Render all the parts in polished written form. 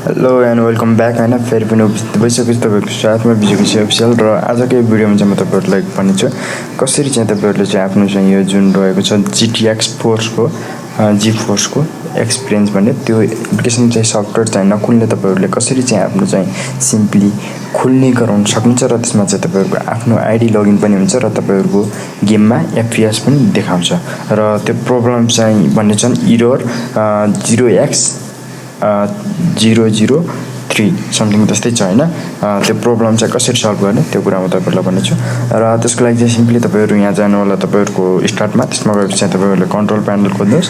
Hello and welcome back होइन फेरि पनि उपस्थित भइसकेपछि तपाईँको साथमा बिजुकेसी अफिसियल र आजको यो भिडियोमा चाहिँ म तपाईँहरूलाई भन्नेछु कसरी चाहिँ तपाईँहरूले चाहिँ आफ्नो चाहिँ यो जुन रहेको छ GTX 4को GeForceको एक्सपिरियन्स भन्ने त्यो एप्लिकेसन चाहिँ सफ्टवेयर चाहिँ नखुल्ने तपाईँहरूले कसरी चाहिँ आफ्नो चाहिँ सिम्पली खुल्ने गराउन सक्नुहुन्छ र त्यसमा चाहिँ तपाईँहरूको आफ्नो आइडी लगइन पनि हुन्छ र तपाईँहरूको गेममा FPS पनि देखाउँछ र त्यो प्रब्लम चाहिँ भन्ने छन् इरर 0x0003 समथिङ त्यस्तै छ होइन त्यो प्रब्लम चाहिँ कसरी सल्भ गर्ने त्यो कुरा म तपाईँहरूलाई भन्नेछु र त्यसको लागि चाहिँ सिम्पली तपाईँहरू यहाँ जानु होला तपाईँहरूको स्टार्टमा त्यसमा गएपछि चाहिँ तपाईँहरूले कन्ट्रोल प्यानल खोज्नुहोस्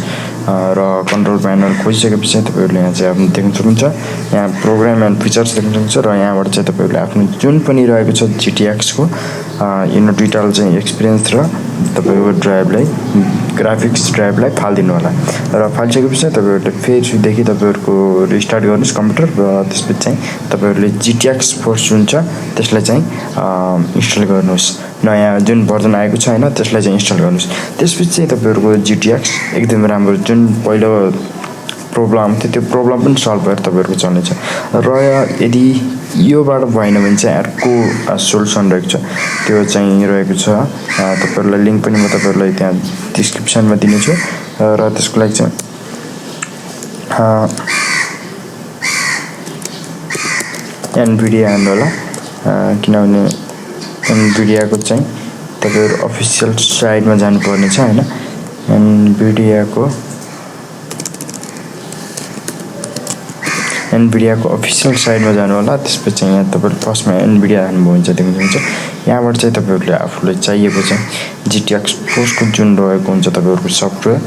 र कन्ट्रोल प्यानल खोजिसकेपछि चाहिँ तपाईँहरूले यहाँ चाहिँ आफ्नो देख्न सक्नुहुन्छ यहाँ प्रोग्राम एन्ड फिचर्स देख्न सक्नुहुन्छ र यहाँबाट चाहिँ तपाईँहरूले आफ्नो जुन पनि रहेको छ GTX को इन डिटेल चाहिँ एक्सपिरियन्स र तपाईँको ड्राइभलाई ग्राफिक्स ड्राइभलाई फालिदिनु होला र फालिसकेपछि चाहिँ तपाईँहरूले फेरिदेखि तपाईँहरूको रिस्टार्ट गर्नुहोस् कम्प्युटर र त्यसपछि चाहिँ तपाईँहरूले GTX 4 जुन छ त्यसलाई चाहिँ इन्स्टल गर्नुहोस् नयाँ जुन भर्जन आएको छ होइन त्यसलाई चाहिँ इन्स्टल गर्नुहोस् त्यसपछि चाहिँ तपाईँहरूको GTX एकदम राम्रो जुन पहिलो प्रब्लम थियो त्यो प्रब्लम पनि सल्भ भएर तपाईँहरूको चल्नेछ र यदि योबाट भएन भने चाहिँ अर्को सोल्युसन रहेको छ त्यो चाहिँ रहेको छ तपाईँहरूलाई लिङ्क पनि म तपाईँहरूलाई त्यहाँ डिस्क्रिप्सनमा दिनेछु र त्यसको लागि चाहिँ Nvidia हान्नु होला किनभने Nvidiaको चाहिँ तपाईँहरू अफिसियल साइटमा जानुपर्ने छ होइन Nvidiaको अफिसियल साइटमा जानु होला त्यसपछि यहाँ तपाईँले फर्स्टमा Nvidia हान्नुभयो भने चाहिँ देख्नुहुन्छ यहाँबाट चाहिँ तपाईँहरूले आफूलाई चाहिएको चाहिँ GTX 4 को जुन रहेको हुन्छ तपाईँहरूको सफ्टवेयर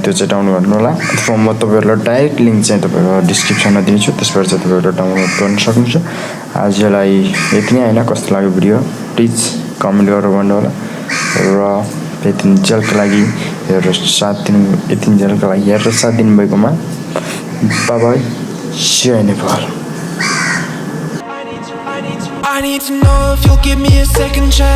त्यो चाहिँ डाउनलोड गर्नु होला अथवा म तपाईँहरूलाई डाइरेक्ट लिङ्क चाहिँ तपाईँको डिस्क्रिप्सनमा दिन्छु त्यसबाट चाहिँ तपाईँहरूले डाउनलोड गर्न सक्नुहुन्छ आजलाई यति नै होइन कस्तो लाग्यो भिडियो प्लिज कमेन्ट गरेर भन्नु होला र यतिन्जेलको लागि हेरेर साथ दिनुभएकोमा bye bye See you in Nepal. I need to know if you'll give me a second chance.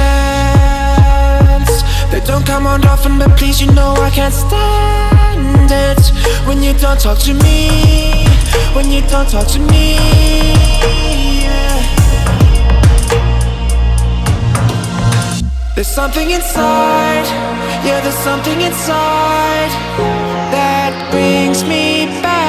They don't come around often, but please, you know I can't stand it when you don't talk to me. When you don't talk to me. Yeah. There's something inside. Yeah, there's something inside that brings me back.